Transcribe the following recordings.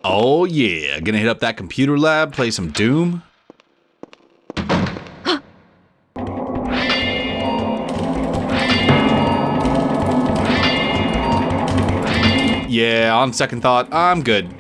Oh yeah, gonna hit up that computer lab, play some Doom? Yeah, on second thought, I'm good.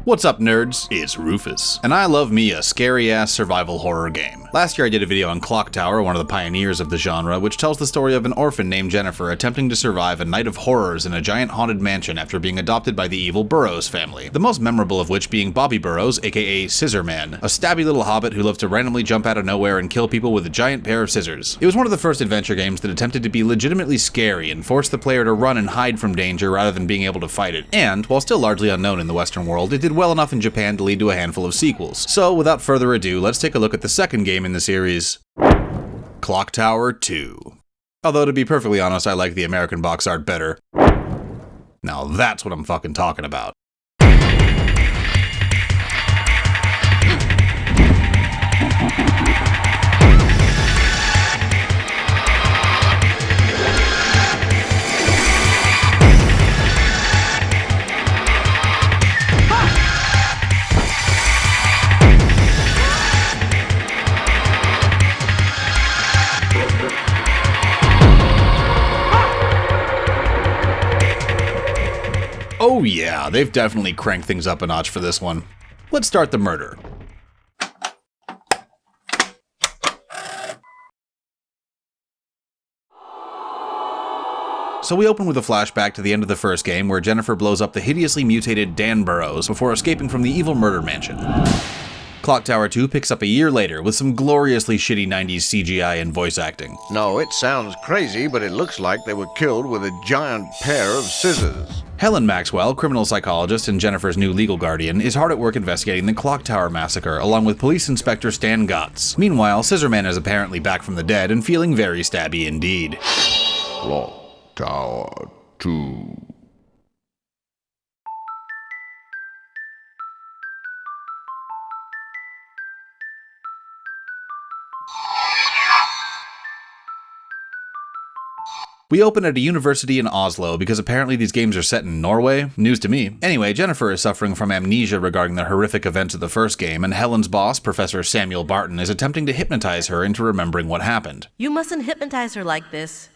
What's up, nerds? It's Rufus, and I love me a scary-ass survival horror game. Last year I did a video on Clock Tower, one of the pioneers of the genre, which tells the story of an orphan named Jennifer attempting to survive a night of horrors in a giant haunted mansion after being adopted by the evil Burroughs family, the most memorable of which being Bobby Burroughs, aka Scissor Man, a stabby little hobbit who loved to randomly jump out of nowhere and kill people with a giant pair of scissors. It was one of the first adventure games that attempted to be legitimately scary and forced the player to run and hide from danger rather than being able to fight it, and, while still largely unknown in the Western world, it did well enough in Japan to lead to a handful of sequels. So, without further ado, let's take a look at the second game in the series, Clock Tower 2. Although, to be perfectly honest, I like the American box art better. Now that's what I'm fucking talking about. Oh yeah, they've definitely cranked things up a notch for this one. Let's start the murder. So we open with a flashback to the end of the first game where Jennifer blows up the hideously mutated Dan Burroughs before escaping from the evil murder mansion. Clock Tower 2 picks up a year later with some gloriously shitty 90s CGI and voice acting. No, it sounds crazy, but it looks like they were killed with a giant pair of scissors. Helen Maxwell, criminal psychologist and Jennifer's new legal guardian, is hard at work investigating the Clock Tower massacre, along with Police Inspector Stan Gotts. Meanwhile, Scissorman is apparently back from the dead and feeling very stabby indeed. Clock Tower 2. We open at a university in Oslo because apparently these games are set in Norway. News to me. Anyway, Jennifer is suffering from amnesia regarding the horrific events of the first game, and Helen's boss, Professor Samuel Barton, is attempting to hypnotize her into remembering what happened. You mustn't hypnotize her like this.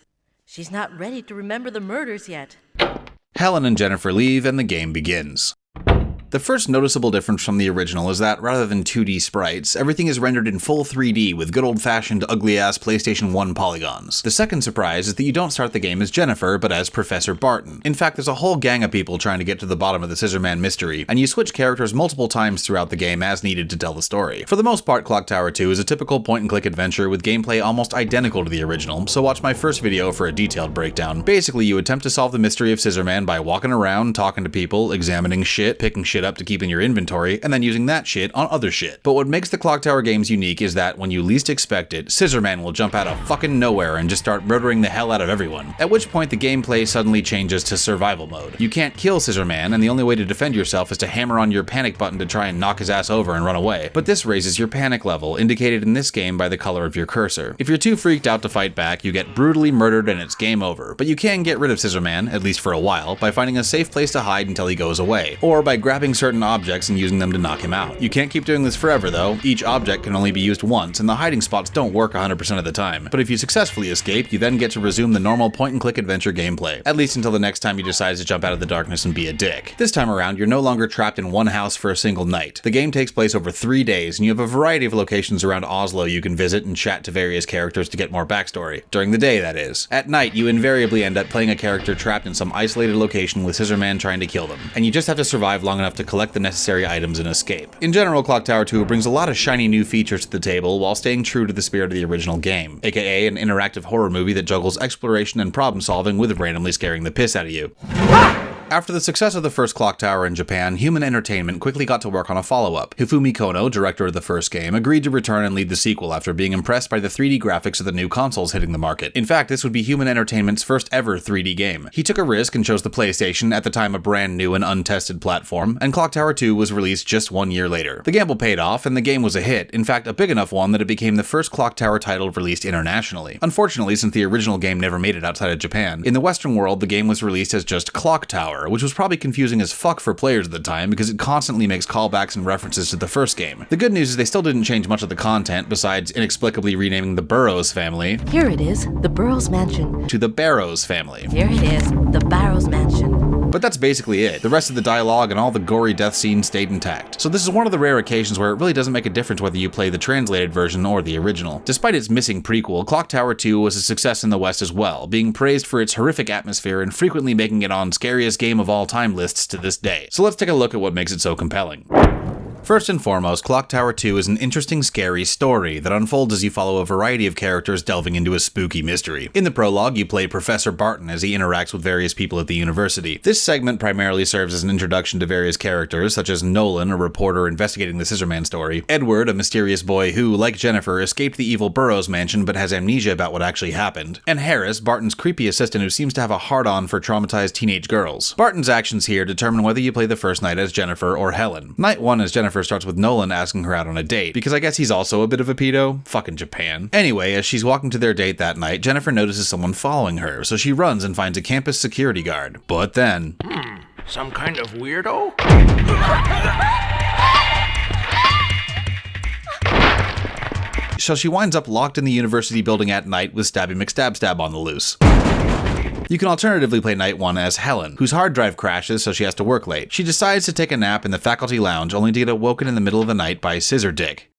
She's not ready to remember the murders yet. Helen and Jennifer leave, and the game begins. The first noticeable difference from the original is that, rather than 2D sprites, everything is rendered in full 3D with good old-fashioned ugly-ass PlayStation 1 polygons. The second surprise is that you don't start the game as Jennifer, but as Professor Barton. In fact, there's a whole gang of people trying to get to the bottom of the Scissorman mystery, and you switch characters multiple times throughout the game as needed to tell the story. For the most part, Clock Tower 2 is a typical point-and-click adventure with gameplay almost identical to the original, so watch my first video for a detailed breakdown. Basically, you attempt to solve the mystery of Scissorman by walking around, talking to people, examining shit, picking shit up to keep in your inventory, and then using that shit on other shit. But what makes the Clock Tower games unique is that when you least expect it, Scissorman will jump out of fucking nowhere and just start murdering the hell out of everyone. At which point the gameplay suddenly changes to survival mode. You can't kill Scissorman, and the only way to defend yourself is to hammer on your panic button to try and knock his ass over and run away. But this raises your panic level, indicated in this game by the color of your cursor. If you're too freaked out to fight back, you get brutally murdered and it's game over. But you can get rid of Scissorman, at least for a while, by finding a safe place to hide until he goes away, or by grabbing certain objects and using them to knock him out. You can't keep doing this forever though. Each object can only be used once, and the hiding spots don't work 100% of the time. But if you successfully escape, you then get to resume the normal point-and-click adventure gameplay, at least until the next time you decide to jump out of the darkness and be a dick. This time around, you're no longer trapped in one house for a single night. The game takes place over 3 days, and you have a variety of locations around Oslo you can visit and chat to various characters to get more backstory. During the day, that is. At night, you invariably end up playing a character trapped in some isolated location with Scissorman trying to kill them, and you just have to survive long enough to collect the necessary items and escape. In general, Clock Tower 2 brings a lot of shiny new features to the table while staying true to the spirit of the original game, aka an interactive horror movie that juggles exploration and problem solving with randomly scaring the piss out of you. After the success of the first Clock Tower in Japan, Human Entertainment quickly got to work on a follow-up. Hifumi Kono, director of the first game, agreed to return and lead the sequel after being impressed by the 3D graphics of the new consoles hitting the market. In fact, this would be Human Entertainment's first ever 3D game. He took a risk and chose the PlayStation, at the time a brand new and untested platform, and Clock Tower 2 was released just 1 year later. The gamble paid off, and the game was a hit, in fact a big enough one that it became the first Clock Tower title released internationally. Unfortunately, since the original game never made it outside of Japan, in the Western world the game was released as just Clock Tower, which was probably confusing as fuck for players at the time because it constantly makes callbacks and references to the first game. The good news is they still didn't change much of the content besides inexplicably renaming the Burroughs family Here it is, the Burroughs Mansion. to the Barrows family. Here it is, the Barrows Mansion. But that's basically it. The rest of the dialogue and all the gory death scenes stayed intact. So this is one of the rare occasions where it really doesn't make a difference whether you play the translated version or the original. Despite its missing prequel, Clock Tower 2 was a success in the West as well, being praised for its horrific atmosphere and frequently making it on scariest game of all time lists to this day. So let's take a look at what makes it so compelling. First and foremost, Clock Tower 2 is an interesting, scary story that unfolds as you follow a variety of characters delving into a spooky mystery. In the prologue, you play Professor Barton as he interacts with various people at the university. This segment primarily serves as an introduction to various characters, such as Nolan, a reporter investigating the Scissorman story, Edward, a mysterious boy who, like Jennifer, escaped the evil Burroughs mansion but has amnesia about what actually happened, and Harris, Barton's creepy assistant who seems to have a hard-on for traumatized teenage girls. Barton's actions here determine whether you play the first night as Jennifer or Helen. Night 1 as Jennifer starts with Nolan asking her out on a date, because I guess he's also a bit of a pedo. Fucking Japan. Anyway, as she's walking to their date that night, Jennifer notices someone following her, so she runs and finds a campus security guard. But then... Some kind of weirdo? So she winds up locked in the university building at night with Stabby McStabstab on the loose. You can alternatively play Night 1 as Helen, whose hard drive crashes so she has to work late. She decides to take a nap in the faculty lounge only to get awoken in the middle of the night by Scissor Dick.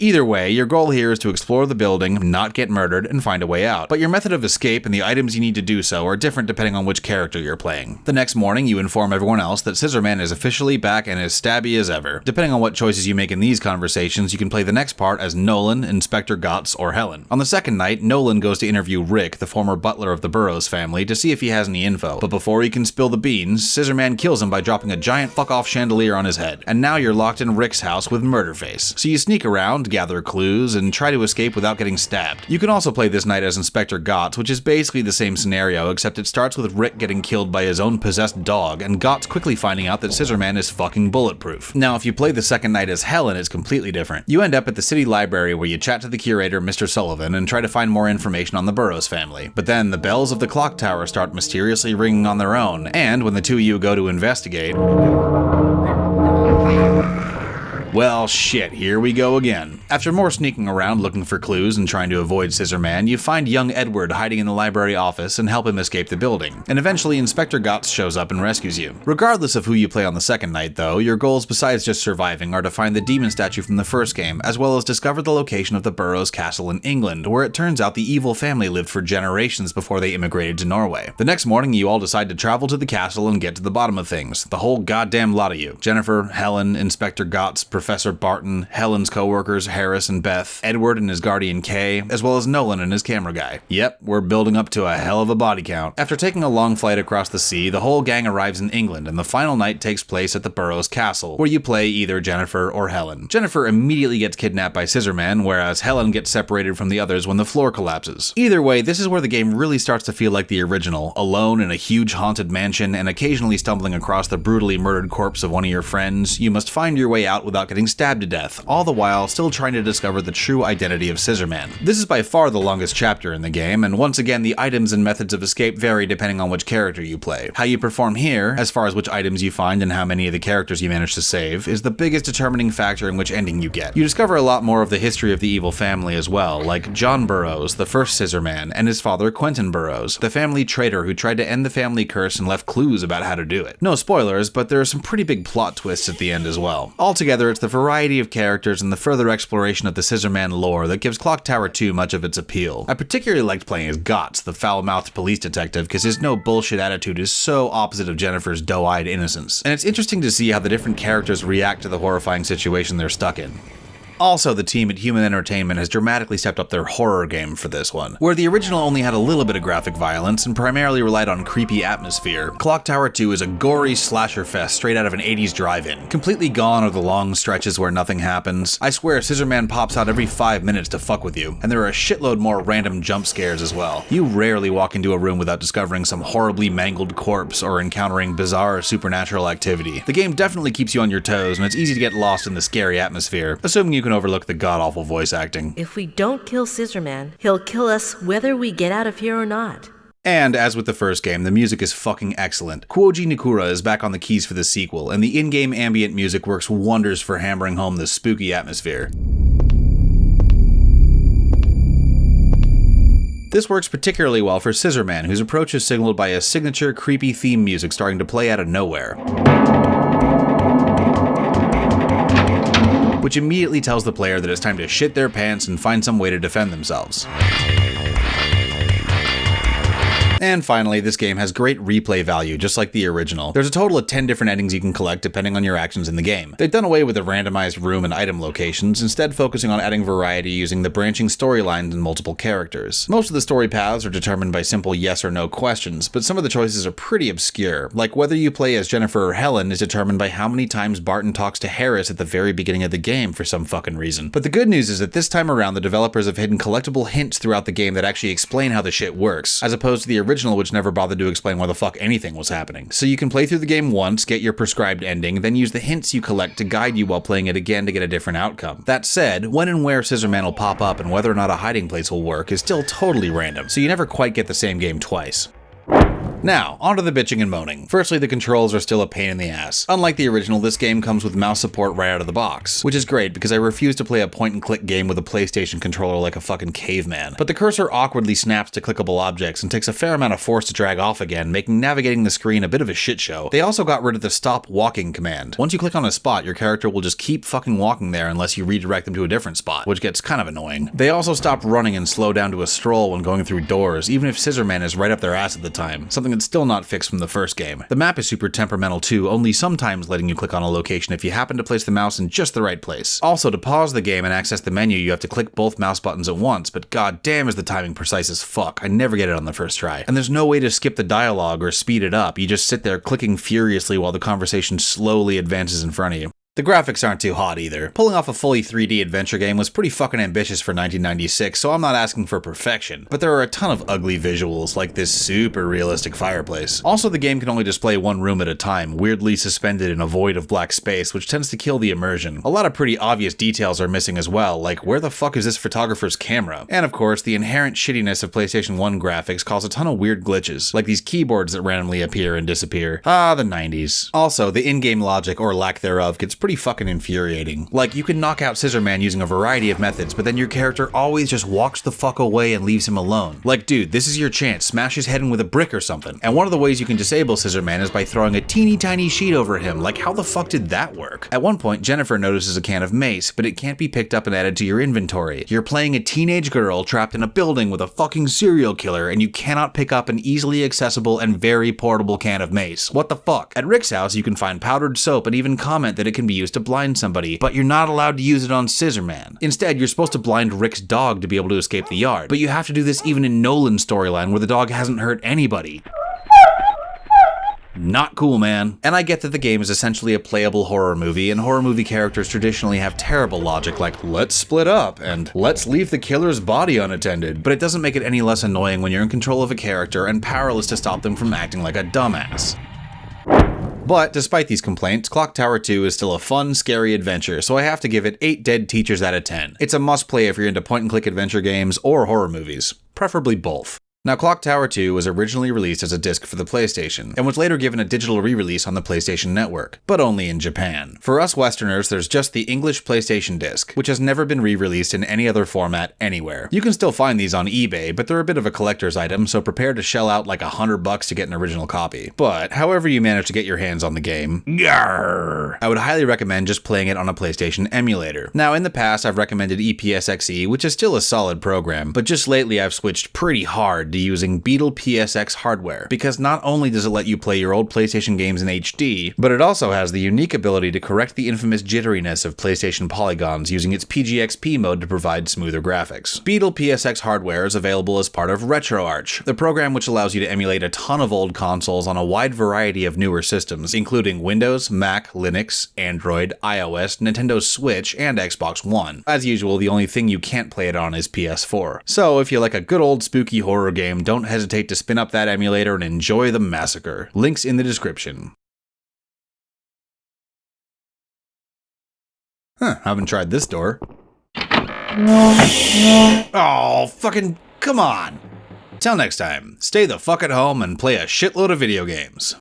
Either way, your goal here is to explore the building, not get murdered, and find a way out. But your method of escape and the items you need to do so are different depending on which character you're playing. The next morning, you inform everyone else that Scissorman is officially back and as stabby as ever. Depending on what choices you make in these conversations, you can play the next part as Nolan, Inspector Gotts, or Helen. On the second night, Nolan goes to interview Rick, the former butler of the Burroughs family, to see if he has any info. But before he can spill the beans, Scissorman kills him by dropping a giant fuck-off chandelier on his head. And now you're locked in Rick's house with Murderface. So you sneak around, gather clues, and try to escape without getting stabbed. You can also play this night as Inspector Gotts, which is basically the same scenario, except it starts with Rick getting killed by his own possessed dog, and Gotts quickly finding out that Scissorman is fucking bulletproof. Now, if you play the second night as Helen, it's completely different. You end up at the city library where you chat to the curator, Mr. Sullivan, and try to find more information on the Burroughs family. But then the bells of the clock tower start mysteriously ringing on their own, and when the two of you go to investigate... well, shit, here we go again. After more sneaking around looking for clues and trying to avoid Scissorman, you find young Edward hiding in the library office and help him escape the building. And eventually Inspector Gotts shows up and rescues you. Regardless of who you play on the second night though, your goals besides just surviving are to find the demon statue from the first game, as well as discover the location of the Burroughs castle in England, where it turns out the evil family lived for generations before they immigrated to Norway. The next morning you all decide to travel to the castle and get to the bottom of things. The whole goddamn lot of you. Jennifer, Helen, Inspector Gotts, Professor Barton, Helen's co-workers Harris and Beth, Edward and his guardian Kay, as well as Nolan and his camera guy. Yep, we're building up to a hell of a body count. After taking a long flight across the sea, the whole gang arrives in England, and the final night takes place at the Burroughs castle, where you play either Jennifer or Helen. Jennifer immediately gets kidnapped by Scissorman, whereas Helen gets separated from the others when the floor collapses. Either way, this is where the game really starts to feel like the original, alone in a huge haunted mansion and occasionally stumbling across the brutally murdered corpse of one of your friends. You must find your way out without getting stabbed to death, all the while still trying to discover the true identity of Scissorman. This is by far the longest chapter in the game, and once again the items and methods of escape vary depending on which character you play. How you perform here, as far as which items you find and how many of the characters you manage to save, is the biggest determining factor in which ending you get. You discover a lot more of the history of the evil family as well, like John Burroughs, the first Scissorman, and his father Quentin Burroughs, the family traitor who tried to end the family curse and left clues about how to do it. No spoilers, but there are some pretty big plot twists at the end as well. Altogether, it's the variety of characters and the further exploration of the Scissorman lore that gives Clock Tower 2 much of its appeal. I particularly liked playing as Gotts, the foul-mouthed police detective, because his no-bullshit attitude is so opposite of Jennifer's doe-eyed innocence. And it's interesting to see how the different characters react to the horrifying situation they're stuck in. Also, the team at Human Entertainment has dramatically stepped up their horror game for this one. Where the original only had a little bit of graphic violence and primarily relied on creepy atmosphere, Clock Tower 2 is a gory slasher fest straight out of an 80s drive-in. Completely gone are the long stretches where nothing happens. I swear Scissorman pops out every 5 minutes to fuck with you, and there are a shitload more random jump scares as well. You rarely walk into a room without discovering some horribly mangled corpse or encountering bizarre supernatural activity. The game definitely keeps you on your toes, and it's easy to get lost in the scary atmosphere, assuming you can overlook the god-awful voice acting. If we don't kill Scissorman, he'll kill us whether we get out of here or not. And, as with the first game, the music is fucking excellent. Kouji Nikura is back on the keys for the sequel, and the in-game ambient music works wonders for hammering home the spooky atmosphere. This works particularly well for Scissorman, whose approach is signaled by a signature creepy theme music starting to play out of nowhere, which immediately tells the player that it's time to shit their pants and find some way to defend themselves. And finally, this game has great replay value, just like the original. There's a total of 10 different endings you can collect depending on your actions in the game. They've done away with the randomized room and item locations, instead focusing on adding variety using the branching storylines and multiple characters. Most of the story paths are determined by simple yes or no questions, but some of the choices are pretty obscure, like whether you play as Jennifer or Helen is determined by how many times Barton talks to Harris at the very beginning of the game for some fucking reason. But the good news is that this time around the developers have hidden collectible hints throughout the game that actually explain how the shit works, as opposed to the original, which never bothered to explain why the fuck anything was happening. So you can play through the game once, get your prescribed ending, then use the hints you collect to guide you while playing it again to get a different outcome. That said, when and where Scissorman will pop up and whether or not a hiding place will work is still totally random, so you never quite get the same game twice. Now, onto the bitching and moaning. Firstly, the controls are still a pain in the ass. Unlike the original, this game comes with mouse support right out of the box, which is great because I refuse to play a point-and-click game with a PlayStation controller like a fucking caveman. But the cursor awkwardly snaps to clickable objects and takes a fair amount of force to drag off again, making navigating the screen a bit of a shit show. They also got rid of the stop walking command. Once you click on a spot, your character will just keep fucking walking there unless you redirect them to a different spot, which gets kind of annoying. They also stopped running and slow down to a stroll when going through doors, even if Scissorman is right up their ass at the time, something that's still not fixed from the first game. The map is super temperamental too, only sometimes letting you click on a location if you happen to place the mouse in just the right place. Also, to pause the game and access the menu, you have to click both mouse buttons at once, but god damn is the timing precise as fuck. I never get it on the first try. And there's no way to skip the dialogue or speed it up, you just sit there clicking furiously while the conversation slowly advances in front of you. The graphics aren't too hot either. Pulling off a fully 3D adventure game was pretty fucking ambitious for 1996, so I'm not asking for perfection. But there are a ton of ugly visuals, like this super realistic fireplace. Also, the game can only display one room at a time, weirdly suspended in a void of black space, which tends to kill the immersion. A lot of pretty obvious details are missing as well, like where the fuck is this photographer's camera? And of course, the inherent shittiness of PlayStation 1 graphics cause a ton of weird glitches, like these keyboards that randomly appear and disappear. Ah, the 90s. Also, the in-game logic, or lack thereof, gets pretty fucking infuriating. Like, you can knock out Scissorman using a variety of methods, but then your character always just walks the fuck away and leaves him alone. Like, dude, this is your chance, smash his head in with a brick or something. And one of the ways you can disable Scissorman is by throwing a teeny tiny sheet over him. Like, how the fuck did that work? At one point, Jennifer notices a can of mace, but it can't be picked up and added to your inventory. You're playing a teenage girl trapped in a building with a fucking serial killer, and you cannot pick up an easily accessible and very portable can of mace. What the fuck? At Rick's house, you can find powdered soap and even comment that it can be used to blind somebody, but you're not allowed to use it on Scissorman. Instead, you're supposed to blind Rick's dog to be able to escape the yard, but you have to do this even in Nolan's storyline where the dog hasn't hurt anybody. Not cool, man. And I get that the game is essentially a playable horror movie, and horror movie characters traditionally have terrible logic like, let's split up, and let's leave the killer's body unattended, but it doesn't make it any less annoying when you're in control of a character and powerless to stop them from acting like a dumbass. But despite these complaints, Clock Tower 2 is still a fun, scary adventure, so I have to give it 8 dead teachers out of 10. It's a must-play if you're into point-and-click adventure games or horror movies, preferably both. Now, Clock Tower 2 was originally released as a disc for the PlayStation, and was later given a digital re-release on the PlayStation Network, but only in Japan. For us Westerners, there's just the English PlayStation disc, which has never been re-released in any other format anywhere. You can still find these on eBay, but they're a bit of a collector's item, so prepare to shell out like $100 to get an original copy. But, however you manage to get your hands on the game, yarr, I would highly recommend just playing it on a PlayStation emulator. Now, in the past, I've recommended EPSXE, which is still a solid program, but just lately I've switched pretty hard to using Beetle PSX hardware, because not only does it let you play your old PlayStation games in HD, but it also has the unique ability to correct the infamous jitteriness of PlayStation polygons using its PGXP mode to provide smoother graphics. Beetle PSX hardware is available as part of RetroArch, the program which allows you to emulate a ton of old consoles on a wide variety of newer systems, including Windows, Mac, Linux, Android, iOS, Nintendo Switch, and Xbox One. As usual, the only thing you can't play it on is PS4. So if you like a good old spooky horror game, don't hesitate to spin up that emulator and enjoy the massacre. Links in the description. Haven't tried this door. Oh, fucking come on! Till next time, stay the fuck at home and play a shitload of video games.